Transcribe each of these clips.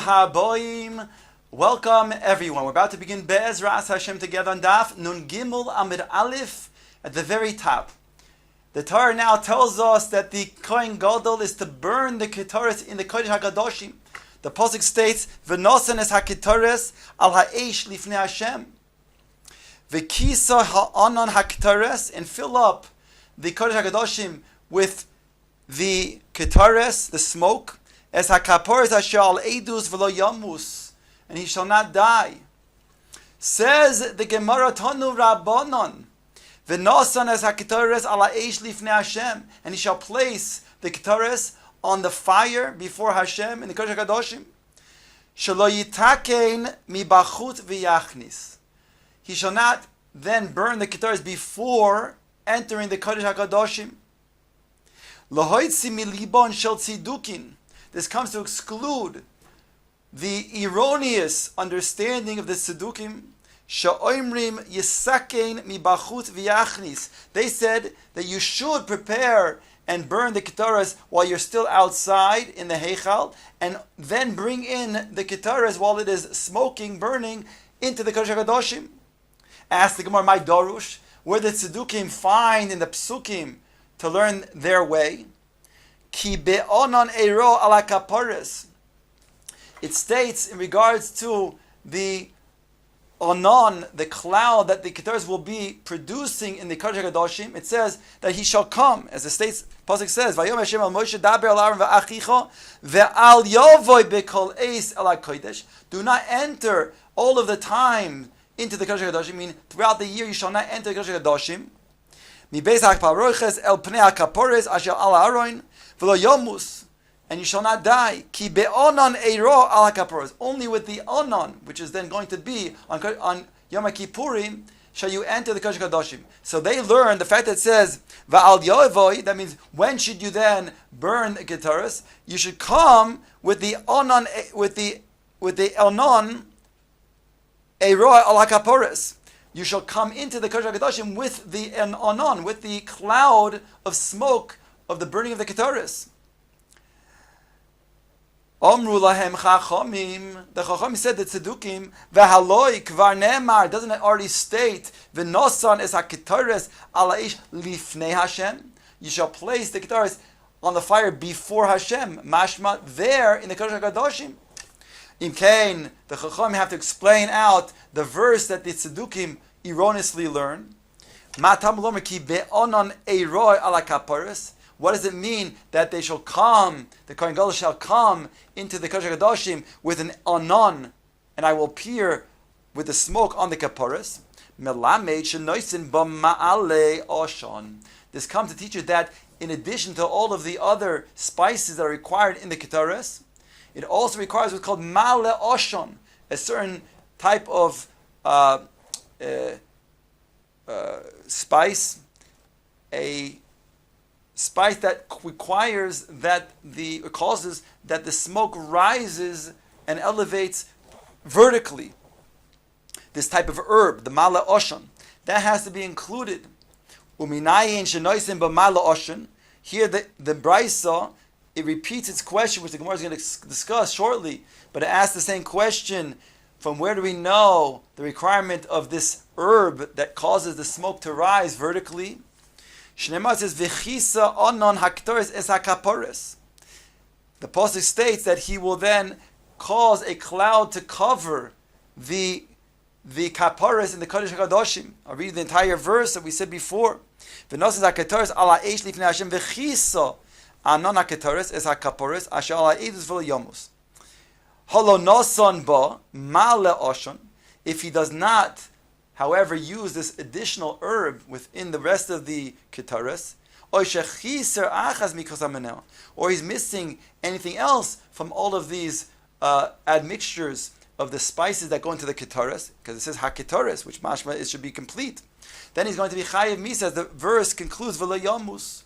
Haboim. Welcome everyone. We're about to begin Be'ezras Hashem together on Daf Nun Gimel Amid Aleph at the very top. The Torah now tells us that the Kohen Gadol is to burn the Ketores in the Kodesh HaKadoshim. The Pasuk states, V'nosen es HaKetores al ha'esh lifnei Hashem. V'kisa ha'anon HaKetores, and fill up the Kodesh HaKadoshim with the Ketores, the smoke, as HaKaporos asher al edus v'lo yamus, and he shall not die. Says the Gemara Tanu Rabbanon, V'nosan es HaKetores ala eish lifnei Hashem, and he shall place the Ketores on the fire before Hashem in the Kodesh HaKadoshim. Shelo yitakein mibachut v'yachnis. He shall not then burn the Ketores before entering the Kodesh HaKadoshim. Lohoitzi milibon shel tzidukin. This comes to exclude the erroneous understanding of the tzedukim. Sha'oimrim yisakein mibachut v'yachnis. They said that you should prepare and burn the ketoras while you're still outside in the heichal, and then bring in the ketoras while it is smoking, burning, into the Kodesh HaKadoshim. Ask the Gemara, my Darush, where the tzedukim find in the psukim to learn their way. Ki be'onon eiro ala kapares. It states in regards to the onon, the cloud that the ketoras will be producing in the Kodesh HaKadoshim, it says that he shall come, as the states Pasuk says, Vayom Hashem al Moshe daber al Aaron va'achicha ve'al yovoy bekol eis el HaKodesh. Do not enter all of the time into the Kodesh HaKadoshim, meaning throughout the year you shall not enter the Kodesh HaKadoshim. Mi beis ha'kaparoches el pnei ha'kapores asher al Aaron v'lo yomus, and you shall not die. Ki be'onon eiro al ha'kaporos. Only with the onon, which is then going to be on Yom Kippurim, shall you enter the Kodesh HaKadoshim. So they learn the fact that it says va'al yovoy. That means when should you then burn the ketoras? You should come with the onon, with the onon eiro al ha'kaporos. You shall come into the Kodesh HaKadoshim with the onon, with the cloud of smoke of the burning of the ketoras. Omru lahem chachamim. The chachamim said that tzedukim v'haloi kvar ne'emar. Doesn't it already state v'nosan es haketoras ala ish lifnei Hashem? You shall place the ketoras on the fire before Hashem. Mashma there in the Kodesh HaKadoshim. Imkain, the chachamim have to explain out the verse that the tzedukim erroneously learn. Matam lomer ki be'onon eiroi ala kaparis. What does it mean that they shall come, the Kohen Gadol shall come into the Kodesh HaKadoshim with an anon, and I will appear with the smoke on the kaparis? Melamed shenoisin b'ma'ale oshon. This comes to teach you that in addition to all of the other spices that are required in the ketoras, it also requires what's called ma'ale oshon, a certain type of spice, a spice that requires that causes that the smoke rises and elevates vertically. This type of herb, the mala oshan, that has to be included. Uminayin shenoisim b'mala oshan. Here the brisa, it repeats its question, which the Gemara is going to discuss shortly, but it asks the same question: from where do we know the requirement of this herb that causes the smoke to rise vertically? Shneimar says, "V'chisa onon haktoris es hakaporis." The pasuk states that he will then cause a cloud to cover the kaporis in the Kodesh HaKadoshim. I'll read the entire verse that we said before. V'nosin haktoris ala eish lifnei Hashem v'chisa onon haktoris es hakaporis asher ala edus v'lo yomus. Holo noson ba male oshon. If he does not, however, use this additional herb within the rest of the ketaras, or he's missing anything else from all of these admixtures of the spices that go into the ketaras, because it says haketaras, which mashma it should be complete. Then he's going to be chayiv misa, as the verse concludes, v'lo yamus.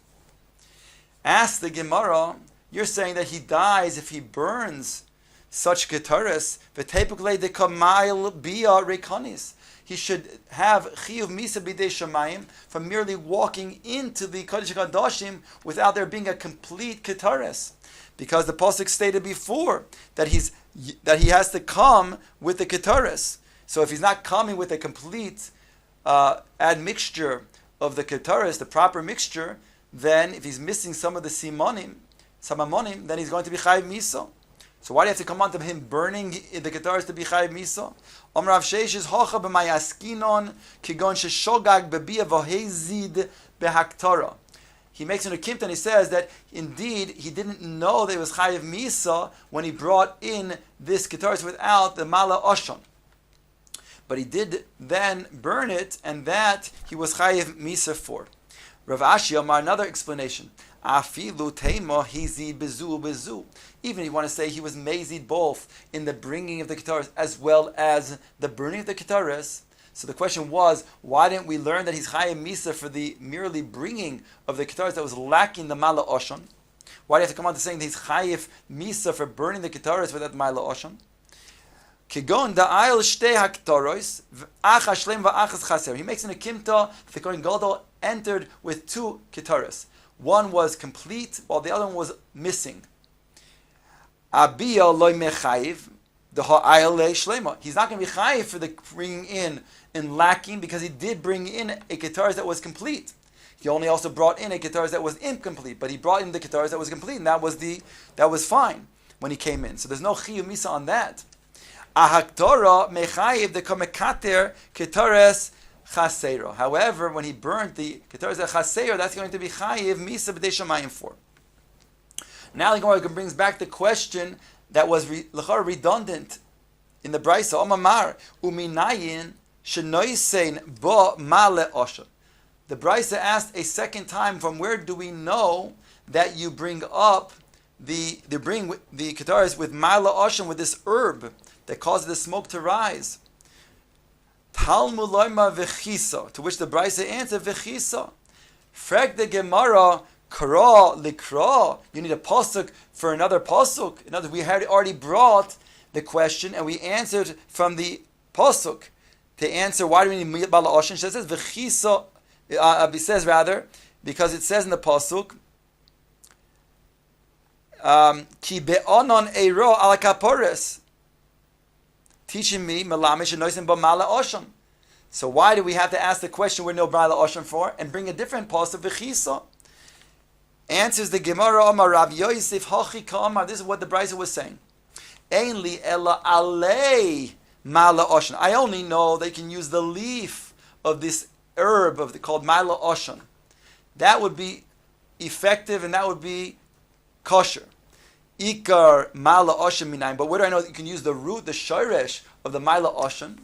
Ask the Gemara, you're saying that he dies if he burns such ketaras, v'tepukle de kamayil bia rekonis. He should have chiyuv misa b'dei shamayim from merely walking into the Kodesh HaKadoshim without there being a complete ketares. Because the pasuk stated before that he's that he has to come with the ketaris. So if he's not coming with a complete admixture of the ketaris, the proper mixture, then if he's missing some of the samamonim, then he's going to be chayiv miso. So why do you have to come on to him burning the ketaris to be chayiv miso? Rav Sheshes hocha b'mayaskinon kigon sheshogag bebia v'hezid behaktara. He makes an akimta and he says that indeed he didn't know that it was chayiv misa when he brought in this ketaris without the mala oshon. But he did then burn it, and that he was chayiv misa for. Rav Ashi Omar, another explanation. Afilu teima hizid bezu bezu. Even if you want to say he was mazid both in the bringing of the ketaris as well as the burning of the ketaris. So the question was, why didn't we learn that he's chayiv misa for the merely bringing of the ketaris that was lacking the mala oshon? Why do you have to come on to saying that he's chayiv misa for burning the ketaris without mala oshon? Kigon da'ayil shtei haktaros ach hashlem va'achas chaser. He makes an akimta. The Kohen Gadol entered with two ketaris. One was complete, while the other one was missing. Abiyah loy mechayiv the ha'ayil shlema. He's not going to be chayiv for the bringing in lacking, because he did bring in a ketaris that was complete. He only also brought in a ketaris that was incomplete, but he brought in the ketaris that was complete, and that was fine when he came in. So there's no chiyuv misa on that. Ahaktora mechayiv the kamekater ketaris chasero. However, when he burnt the ketaris chasero, that's going to be chayiv misa b'dei shamayim for. Now the Gemara brings back the question that was redundant in the Brisa. Omamar uminayin shenoisein bo male osha. The Brisa asked a second time, from where do we know that you bring up the ketaris with male osha, with this herb that causes the smoke to rise? Talmud loima v'chisa, to which the Brisa answered v'chisa. Frag the Gemara kara likra. You need a pasuk for another pasuk. In other words, we had already brought the question and we answered from the pasuk to answer why do we need bala oshin. It says v'chisa. It says rather because it says in the pasuk ki be'onon eiro ala kaporis, teaching me melamish and noisim b'mala osham. So why do we have to ask the question we're no mala osham for and bring a different pasuk v'chisa? Answers the Gemara Omar Rav Yosef Hachi Ka'amar. This is what the Brisa was saying. Ainli ela alei mala osham. I only know they can use the leaf of this herb called mala osham. That would be effective and that would be kosher. Ikar mala osham minayin. But where do I know that you can use the root, the shoresh of the mala osham?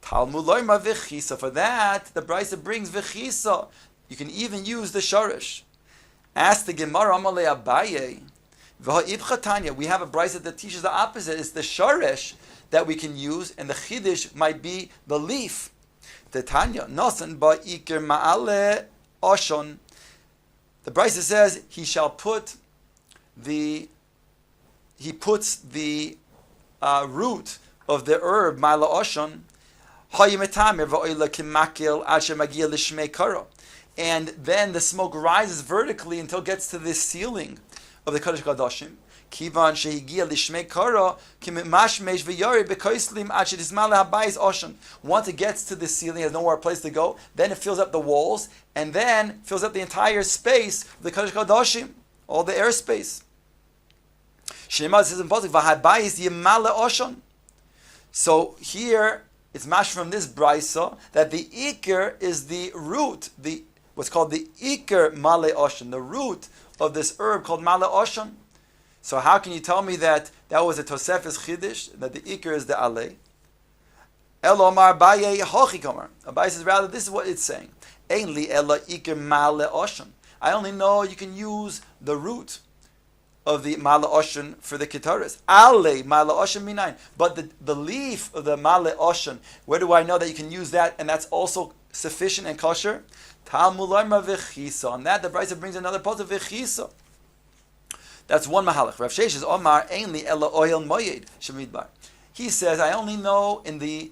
Talmud loima v'chisa. For that, the Brisa brings v'chisa. You can even use the shoresh. Ask the Gemara Amalei Abaye. V'ha'ibchatanya. We have a Brisa that teaches the opposite. It's the shoresh that we can use, and the chiddush might be the leaf. The Tanya Nosan ba'ikir ma'ale oshon. The Brisa says he puts the root of the herb ma'ala oshon. And then the smoke rises vertically until it gets to the ceiling of the Kodesh Kadoshim. Kivan shehigia lishmei kara kimashmesh v'yari bekoislim achid ismala habayis oshon. Once it gets to the ceiling, has nowhere place to go. Then it fills up the walls, and then fills up the entire space of the Kodesh Kadoshim, all the airspace. Shema says in Pasuk v'habayis yimala oshon. So here it's mashed from this brisa that the ikar is the root, what's called the ikar male oshon, the root of this herb called male oshon. So how can you tell me that was a Tosefes Chiddush, that the ikar is the ale? Elomar Abaye Hochikomar. Abaye says rather this is what it's saying. Ein li ela ikar male oshon. I only know you can use the root of the mala oshon for the ketaris. Ale mala oshon minayin. But the leaf of the mala oshon, where do I know that you can use that and that's also sufficient and kosher? Talmud loima v'chisa. On that the Brisa brings another part of v'chisa. That's one mahalach. Rav Sheshes Omar ainli ela oil moyed shemidbar. He says I only know in the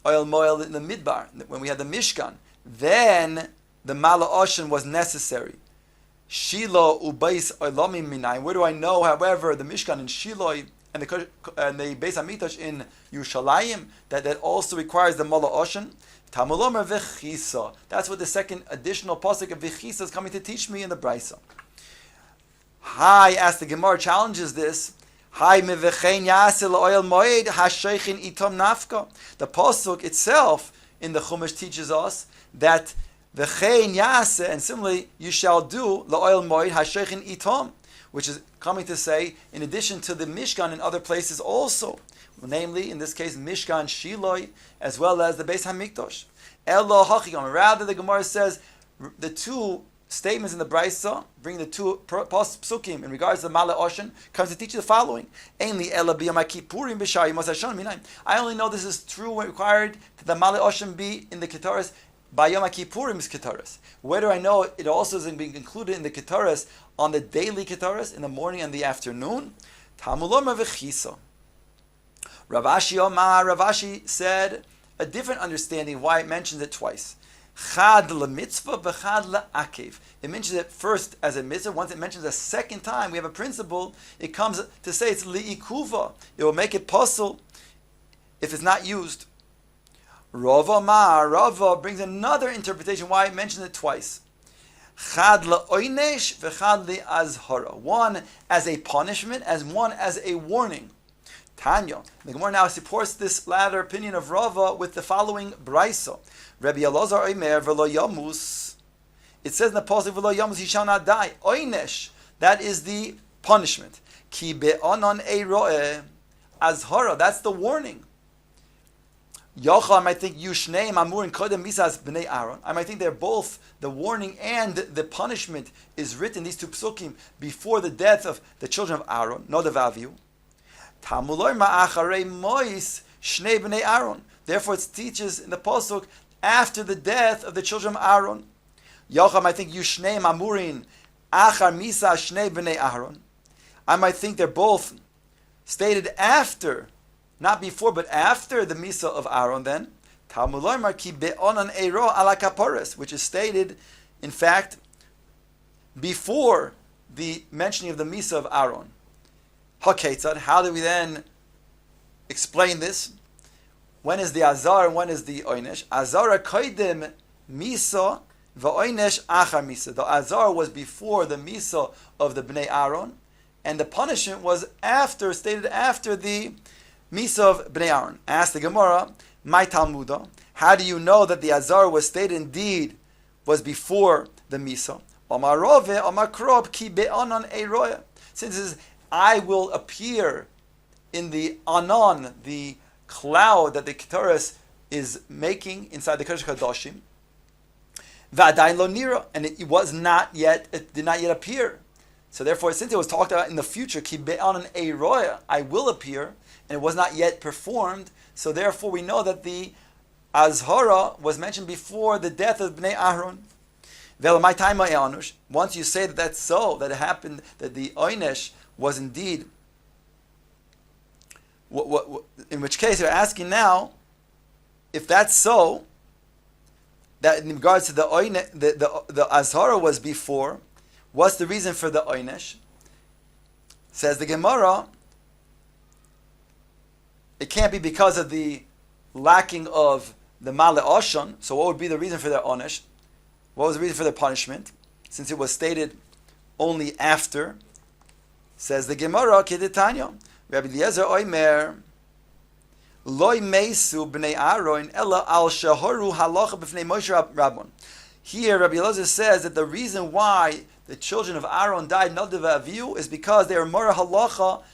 oil moil in the midbar when we had the Mishkan. Then the mala oshon was necessary. Shiloh ubais oilomim minayin. Where do I know, however, the Mishkan in Shiloh and the Beis Hamikdash in Yerushalayim, that also requires the Mala Oshen. Tamulomer v'chisa. That's what the second additional pasuk of v'chisa is coming to teach me in the Brisa. Hi, as the Gemara challenges this, Hi mevechein yasil oil moed hasheichin itom nafka. The pasuk itself in the Chumash teaches us that v'chein yaseh, and similarly you shall do la'oil moed hasheichin itom, which is coming to say in addition to the Mishkan in other places also, namely in this case Mishkan Shiloi as well as the Beis Hamikdash. Elo hachigam. Rather, the Gemara says the two statements in the Brisa, bring the two psukim in regards to the Mala Oshen, comes to teach you the following. I only know this is true when required that the Mala Oshen be in the Ketaras by Yom Kippurim's Ketaras. Where do I know it also is being included in the Ketaras on the daily Ketaras, in the morning and the afternoon? Ravashi said a different understanding why it mentions it twice. Chad mitzvah v'chad akev. It mentions it first as a mitzvah. Once it mentions a second time, we have a principle. It comes to say it's li'ikuva. It will make it possible if it's not used. Rava brings another interpretation why it mentions it twice. Chad la'oinesh v'chad li'azhara. One as a punishment, as one as a warning. Tanya. The Gemara now supports this latter opinion of Rava with the following brisa. Rabbi Elazar Omer v'lo yamus. It says in the pasuk v'lo yamus, he shall not die. Oinesh, that is the punishment. Ki be'onon eiroeh azhara, that's the warning. Yochel, I might think Yushneim Amurin Kodem Misas Bnei Aaron. I might think they're both the warning and the punishment is written, these two psukim, before the death of the children of Aaron, not of Avihu. Tamuloi ma'acharei mois shnei bnei Aaron. Therefore, it teaches in the pasuk after the death of the children of Aaron. Yocham, I think Yushneim Amurin achar misa shnei bnei Aaron. I might think they're both stated after, not before, but after the misa of Aaron. Then Tamuloi mar ki be'onan eiro ala kapores, which is stated, in fact, before the mentioning of the misa of Aaron. HaKetzad, how do we then explain this? When is the Azar and when is the Oynesh? Azar koidem misa v'Oynesh achar misa. The Azar was before the misa of the Bnei Aaron, and the punishment was after, stated after the misa of Bnei Aaron. Ask the Gemara, my Talmuda, how do you know that the Azar was stated indeed was before the misa? Omar Rove, Omar Krob, ki be'anan eiroya. Since it is I will appear in the anon, the cloud that the Ketaras is making inside the Kodesh Kadoshim. V'adayin lo nira, and it did not yet appear. So therefore, since it was talked about in the future, ki be'anan eiroya, I will appear, and it was not yet performed. So therefore, we know that the Azhara was mentioned before the death of Bnei Aaron. Once you say that that's so, that it happened, that the Oynesh was indeed, in which case you're asking now, if that's so, that in regards to the Oynesh, the Azhara was before, what's the reason for the Oynesh? Says the Gemara, it can't be because of the lacking of the Male Oshan. So what would be the reason for their Onesh? What was the reason for their punishment? Since it was stated only after. Says the Gemara, Kedetanya, Rabbi Eliezer Oimer, Loi Meisu b'nei Aaron, Ella al shahoru halacha b'fnei Moshe Rabbon. Here, Rabbi Eliezer says that the reason why the children of Aaron died Nadav Avihu is because they were Mora halacha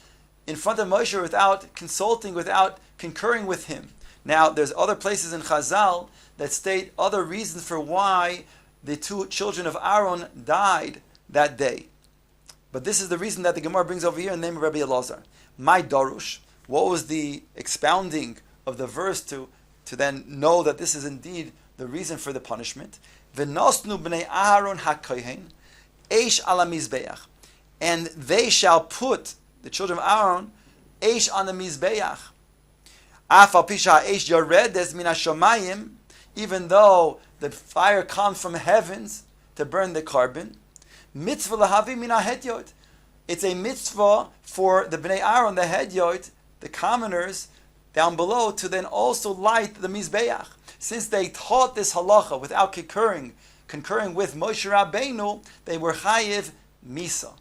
in front of Moshe without consulting, without concurring with him. Now, there's other places in Chazal that state other reasons for why the two children of Aaron died that day. But this is the reason that the Gemara brings over here in the name of Rabbi Elazar. My Darush, what was the expounding of the verse to then know that this is indeed the reason for the punishment? V'nosnu b'nei Aaron hakohen, eish ala mizbeach. And they shall put, the children of Aaron, eish on the mizbeach. Afal pisha eish yoredes min hashamayim, even though the fire comes from heavens to burn the carbon. Mitzvah lahavi min hahetyot. it's a mitzvah for the Bnei Aaron, the Hedyot, the commoners down below, to then also light the Mizbeach. Since they taught this halacha without concurring with Moshe Rabbeinu, they were chayiv misa.